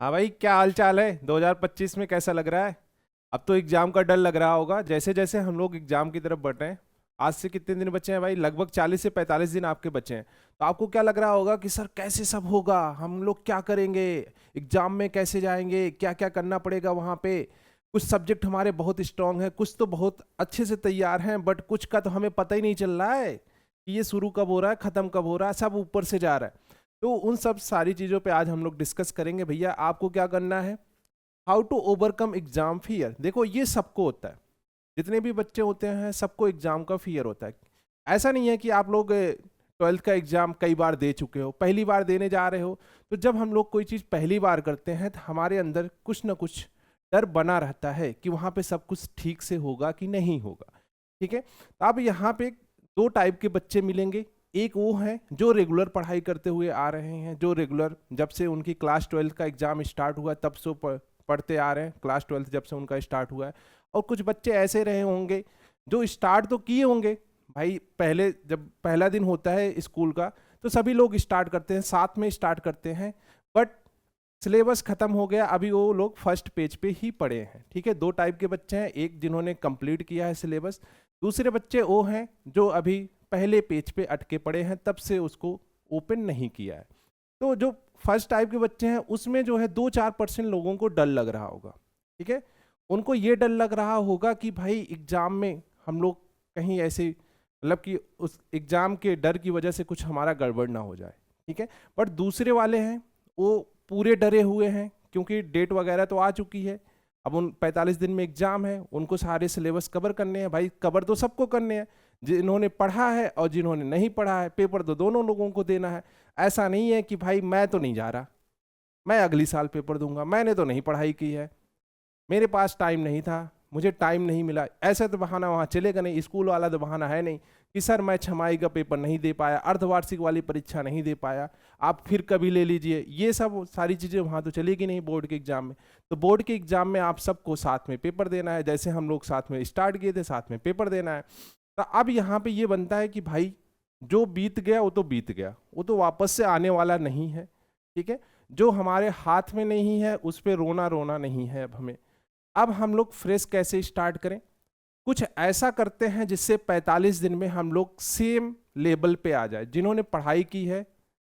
हाँ भाई, क्या हाल चाल है? 2025 में कैसा लग रहा है? अब तो एग्जाम का डर लग रहा होगा जैसे जैसे हम लोग एग्जाम की तरफ बढ़ रहे हैं। आज से कितने दिन बचे हैं भाई? लगभग 40 से 45 दिन आपके बचे हैं। तो आपको क्या लग रहा होगा कि सर कैसे सब होगा, हम लोग क्या करेंगे, एग्जाम में कैसे जाएंगे, क्या क्या करना पड़ेगा वहाँ पे। कुछ सब्जेक्ट हमारे बहुत स्ट्रांग हैं, कुछ तो बहुत अच्छे से तैयार हैं, बट कुछ का तो हमें पता ही नहीं चल रहा है कि ये शुरू कब हो रहा है, खत्म कब हो रहा है, सब ऊपर से जा रहा है। तो उन सब सारी चीज़ों पे आज हम लोग डिस्कस करेंगे। भैया आपको क्या करना है, how to overcome exam fear. देखो ये सबको होता है, जितने भी बच्चे होते हैं सबको एग्जाम का फियर होता है। ऐसा नहीं है कि आप लोग 12th का एग्जाम कई बार दे चुके हो, पहली बार देने जा रहे हो। तो जब हम लोग कोई चीज़ पहली बार करते हैं तो हमारे अंदर कुछ ना कुछ डर बना रहता है कि वहाँ पे सब कुछ ठीक से होगा कि नहीं होगा। ठीक है, तो अब यहाँ पे दो टाइप के बच्चे मिलेंगे। एक वो हैं जो रेगुलर पढ़ाई करते हुए आ रहे हैं, जो रेगुलर जब से उनकी क्लास 12th का एग्जाम स्टार्ट हुआ तब से पढ़ते आ रहे हैं, क्लास 12th जब से उनका स्टार्ट हुआ है। और कुछ बच्चे ऐसे रहे होंगे जो स्टार्ट तो किए होंगे भाई, पहले जब पहला दिन होता है स्कूल का तो सभी लोग स्टार्ट करते हैं, साथ में स्टार्ट करते हैं, बट सिलेबस खत्म हो गया, अभी वो लोग फर्स्ट पेज पे ही पढ़े हैं। ठीक है, दो टाइप के बच्चे हैं, एक जिन्होंने कंप्लीट किया है सिलेबस, दूसरे बच्चे वो हैं जो अभी पहले पेज पे अटके पड़े हैं, तब से उसको ओपन नहीं किया है। तो जो फर्स्ट टाइप के बच्चे हैं उसमें जो है 2-4% लोगों को डर लग रहा होगा। ठीक है, उनको ये डर लग रहा होगा कि भाई एग्जाम में हम लोग कहीं ऐसे, मतलब कि उस एग्जाम के डर की वजह से कुछ हमारा गड़बड़ ना हो जाए। ठीक है, बट दूसरे वाले हैं वो पूरे डरे हुए हैं क्योंकि डेट वगैरह तो आ चुकी है। अब उन 45 दिन में एग्जाम है, उनको सारे सिलेबस कवर करने हैं। भाई कवर तो सबको करने हैं, जिन्होंने पढ़ा है और जिन्होंने नहीं पढ़ा है, पेपर तो दोनों लोगों को देना है। ऐसा नहीं है कि भाई मैं तो नहीं जा रहा, मैं अगली साल पेपर दूंगा, मैंने तो नहीं पढ़ाई की है, मेरे पास टाइम नहीं था, मुझे टाइम नहीं मिला। ऐसा तो बहाना वहाँ चलेगा नहीं, स्कूल वाला तो बहाना है नहीं कि सर मैं छमाही का पेपर नहीं दे पाया, अर्धवार्षिक वाली परीक्षा नहीं दे पाया, आप फिर कभी ले लीजिए। ये सब सारी चीज़ें वहाँ तो चलेगी नहीं बोर्ड के एग्जाम में। तो बोर्ड के एग्जाम में आप सबको साथ में पेपर देना है, जैसे हम लोग साथ में स्टार्ट किए थे साथ में पेपर देना है। तो अब यहाँ पे ये बनता है कि भाई जो बीत गया वो तो बीत गया, वो तो वापस से आने वाला नहीं है। ठीक है, जो हमारे हाथ में नहीं है उस पर रोना रोना नहीं है अब हमें। अब हम लोग फ्रेश कैसे स्टार्ट करें? कुछ ऐसा करते हैं जिससे 45 दिन में हम लोग सेम लेवल पे आ जाए। जिन्होंने पढ़ाई की है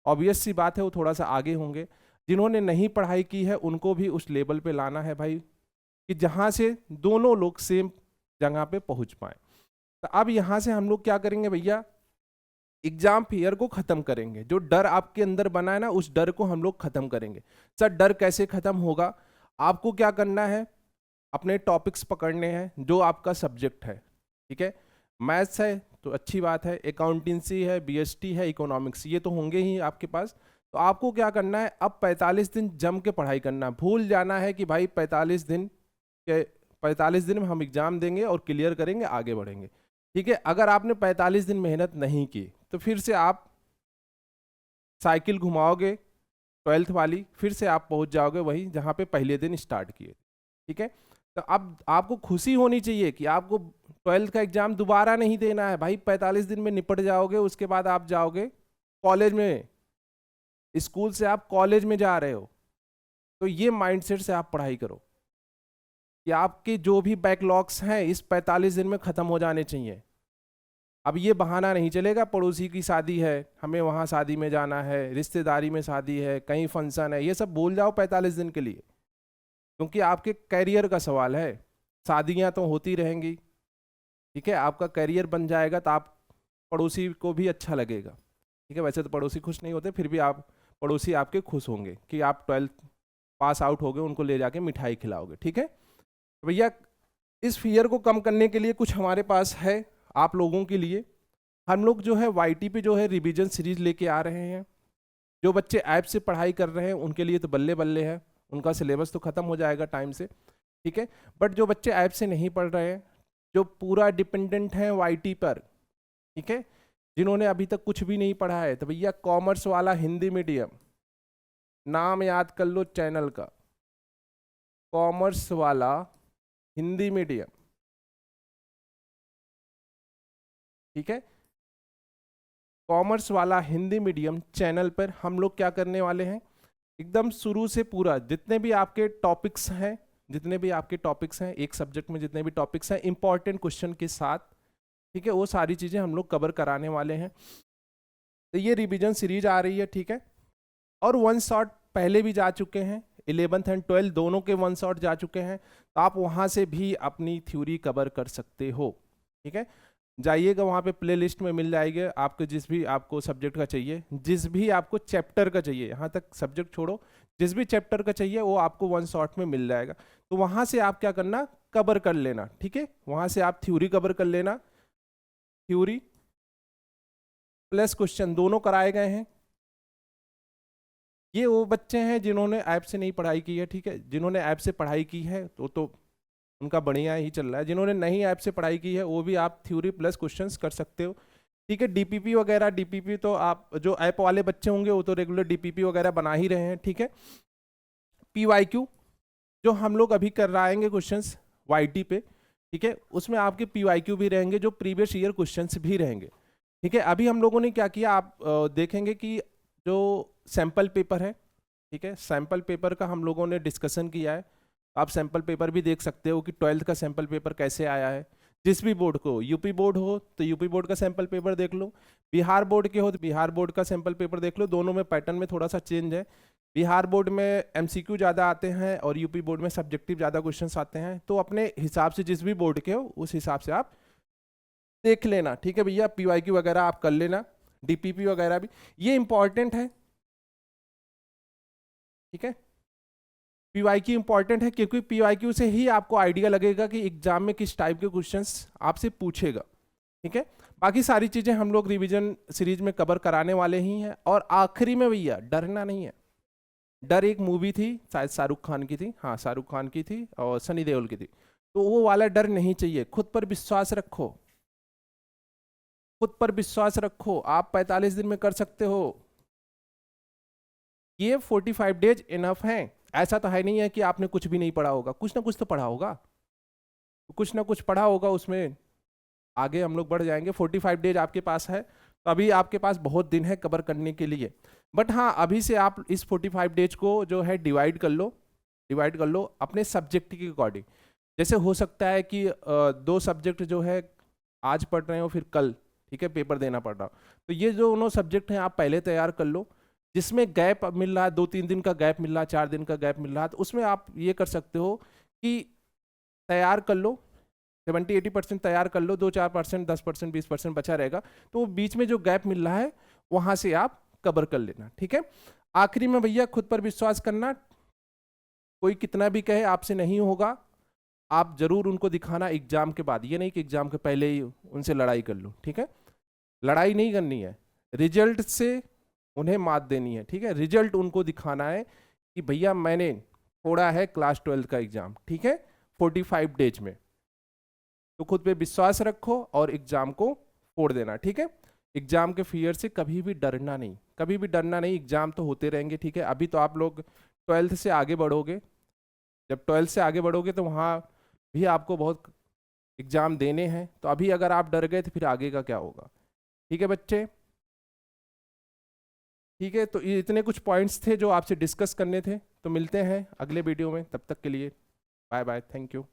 ऑब्वियस सी बात है वो थोड़ा सा आगे होंगे, जिन्होंने नहीं पढ़ाई की है उनको भी उस लेवल पे लाना है भाई, कि जहां से दोनों लोग सेम जगह पे पहुंच पाए। तो अब यहां से हम लोग क्या करेंगे भैया, एग्जाम फियर को खत्म करेंगे। जो डर आपके अंदर बना है ना उस डर को हम लोग खत्म करेंगे। सर डर कैसे खत्म होगा? आपको क्या करना है, अपने टॉपिक्स पकड़ने हैं जो आपका सब्जेक्ट है। ठीक है, मैथ्स है तो अच्छी बात है, अकाउंटेंसी है, बीएसटी है, इकोनॉमिक्स, ये तो होंगे ही आपके पास। तो आपको क्या करना है, अब 45 दिन जम के पढ़ाई करना। भूल जाना है कि भाई 45 दिन के 45 दिन में हम एग्जाम देंगे और क्लियर करेंगे, आगे बढ़ेंगे। ठीक है, अगर आपने 45 दिन मेहनत नहीं की तो फिर से आप साइकिल घुमाओगे 12th वाली, फिर से आप पहुंच जाओगे वहीं जहां पे पहले दिन स्टार्ट किए। ठीक है, तो अब आपको खुशी होनी चाहिए कि आपको 12th का एग्जाम दोबारा नहीं देना है भाई, 45 दिन में निपट जाओगे, उसके बाद आप जाओगे कॉलेज में, स्कूल से आप कॉलेज में जा रहे हो। तो ये माइंडसेट से आप पढ़ाई करो कि आपके जो भी बैकलॉग्स हैं इस 45 दिन में खत्म हो जाने चाहिए। अब ये बहाना नहीं चलेगा, पड़ोसी की शादी है हमें वहाँ शादी में जाना है, रिश्तेदारी में शादी है, कहीं फंक्शन है, ये सब भूल जाओ 45 दिन के लिए, क्योंकि आपके करियर का सवाल है। शादियाँ तो होती रहेंगी, ठीक है, आपका करियर बन जाएगा तो आप पड़ोसी को भी अच्छा लगेगा। ठीक है, वैसे तो पड़ोसी खुश नहीं होते, फिर भी आप पड़ोसी आपके खुश होंगे कि आप 12th पास आउट हो गए, उनको ले जाके मिठाई खिलाओगे। ठीक है, तो भैया इस फियर को कम करने के लिए कुछ हमारे पास है आप लोगों के लिए। हम लोग जो है वाईटी पे जो है रिवीजन सीरीज लेके आ रहे हैं। जो बच्चे ऐप से पढ़ाई कर रहे हैं उनके लिए तो बल्ले बल्ले है, उनका सिलेबस तो खत्म हो जाएगा टाइम से। ठीक है, बट जो बच्चे ऐप से नहीं पढ़ रहे हैं, जो पूरा डिपेंडेंट हैं वाईटी पर, ठीक है, जिन्होंने अभी तक कुछ भी नहीं पढ़ा है, तो भैया कॉमर्स वाला हिंदी मीडियम, नाम याद कर लो चैनल का, कॉमर्स वाला हिंदी मीडियम। ठीक है, कॉमर्स वाला हिंदी मीडियम चैनल पर हम लोग क्या करने वाले हैं, एकदम शुरू से पूरा जितने भी आपके टॉपिक्स हैं, एक सब्जेक्ट में जितने भी टॉपिक्स हैं इंपॉर्टेंट क्वेश्चन के साथ, ठीक है, वो सारी चीजें हम लोग कवर कराने वाले हैं। तो ये रिवीजन सीरीज आ रही है, ठीक है। और वन शॉट पहले भी जा चुके हैं, 11th एंड 12th दोनों के वन शॉट जा चुके हैं, तो आप वहां से भी अपनी थ्योरी कवर कर सकते हो, ठीक है। जाइएगा वहाँ पे प्लेलिस्ट में मिल जाएगी आपको, जिस भी आपको सब्जेक्ट का चाहिए, जिस भी आपको चैप्टर का चाहिए, यहाँ तक सब्जेक्ट छोड़ो, जिस भी चैप्टर का चाहिए वो आपको वन शॉट में मिल जाएगा। तो वहाँ से आप क्या करना, कवर कर लेना, ठीक है। वहाँ से आप थ्योरी कवर कर लेना, थ्योरी प्लस क्वेश्चन दोनों कराए गए हैं। ये वो बच्चे हैं जिन्होंने ऐप से नहीं पढ़ाई की है, ठीक है। जिन्होंने ऐप से पढ़ाई की है तो उनका बढ़िया ही चल रहा है। जिन्होंने नहीं ऐप से पढ़ाई की है वो भी आप थ्योरी प्लस क्वेश्चंस कर सकते हो, ठीक है। डीपीपी वगैरह, डीपीपी तो आप जो ऐप वाले बच्चे होंगे वो तो रेगुलर डीपीपी वगैरह बना ही रहे हैं, ठीक है। पीवाईक्यू जो हम लोग अभी कराएंगे क्वेश्चंस वाईटी पे, ठीक है, उसमें आपके पीवाईक्यू भी रहेंगे, जो प्रीवियस ईयर क्वेश्चंस भी रहेंगे, ठीक है। अभी हम लोगों ने क्या किया, आप देखेंगे कि जो सैंपल पेपर है, ठीक है, सैंपल पेपर का हम लोगों ने डिस्कशन किया है। आप सैंपल पेपर भी देख सकते हो कि 12th का सैंपल पेपर कैसे आया है। जिस भी बोर्ड को, यूपी बोर्ड हो तो यूपी बोर्ड का सैंपल पेपर देख लो, बिहार बोर्ड के हो तो बिहार बोर्ड का सैंपल पेपर देख लो। दोनों में पैटर्न में थोड़ा सा चेंज है, बिहार बोर्ड में एमसीक्यू ज़्यादा आते हैं और यूपी बोर्ड में सब्जेक्टिव ज़्यादा क्वेश्चंस आते हैं। तो अपने हिसाब से जिस भी बोर्ड के हो उस हिसाब से आप देख लेना, ठीक है भैया। पीवाईक्यू वगैरह आप कर लेना, डीपीपी वगैरह भी, ये इंपॉर्टेंट है, ठीक है। पीवाईक्यू इंपॉर्टेंट है क्योंकि पीवाईक्यू से ही आपको आइडिया लगेगा कि एग्जाम में किस टाइप के क्वेश्चंस आपसे पूछेगा, ठीक है। बाकी सारी चीजें हम लोग रिवीजन सीरीज में कवर कराने वाले ही हैं। और आखिरी में भैया डरना नहीं है। डर एक मूवी थी, शायद शाहरुख खान की थी, हाँ शाहरुख खान की थी और सनी देओल की थी, तो वो वाला डर नहीं चाहिए। खुद पर विश्वास रखो, खुद पर विश्वास रखो, आप 45 दिन में कर सकते हो। ये 45 डेज इनफ हैं। ऐसा तो है नहीं है कि आपने कुछ भी नहीं पढ़ा होगा, कुछ ना कुछ तो पढ़ा होगा, कुछ ना कुछ पढ़ा होगा, उसमें आगे हम लोग बढ़ जाएंगे। 45 डेज आपके पास है, तो अभी आपके पास बहुत दिन है कवर करने के लिए। बट हाँ, अभी से आप इस 45 डेज को जो है डिवाइड कर लो, डिवाइड कर लो अपने सब्जेक्ट के अकॉर्डिंग। जैसे हो सकता है कि 2 सब्जेक्ट जो है आज पढ़ रहे हो, फिर कल, ठीक है, पेपर देना पड़ रहा हो, तो ये जो दोनों सब्जेक्ट हैं आप पहले तैयार कर लो। जिसमें गैप मिल रहा है, 2-3 दिन का गैप मिल रहा है, 4 दिन का गैप मिल रहा है, तो उसमें आप ये कर सकते हो कि तैयार कर लो, 70-80% तैयार कर लो, 2-4%, 10%, 20% बचा रहेगा, तो बीच में जो गैप मिल रहा है वहां से आप कवर कर लेना, ठीक है। आखिरी में भैया खुद पर विश्वास करना, कोई कितना भी कहे आपसे नहीं होगा, आप जरूर उनको दिखाना एग्जाम के बाद। ये नहीं कि एग्जाम के पहले ही उनसे लड़ाई कर लो, ठीक है। लड़ाई नहीं करनी है, रिजल्ट से उन्हें मात देनी है, ठीक है। रिजल्ट उनको दिखाना है कि भैया मैंने छोड़ा है क्लास 12th का एग्जाम, ठीक है, 45 डेज में। तो खुद पे विश्वास रखो और एग्जाम को फोड़ देना, ठीक है। एग्जाम के फियर से कभी भी डरना नहीं, कभी भी डरना नहीं। एग्जाम तो होते रहेंगे, ठीक है। अभी तो आप लोग 12th से आगे बढ़ोगे, जब 12th से आगे बढ़ोगे तो वहाँ भी आपको बहुत एग्जाम देने हैं। तो अभी अगर आप डर गए तो फिर आगे का क्या होगा, ठीक है बच्चे। ठीक है, तो ये इतने कुछ पॉइंट्स थे जो आपसे डिस्कस करने थे। तो मिलते हैं अगले वीडियो में, तब तक के लिए बाय बाय, थैंक यू।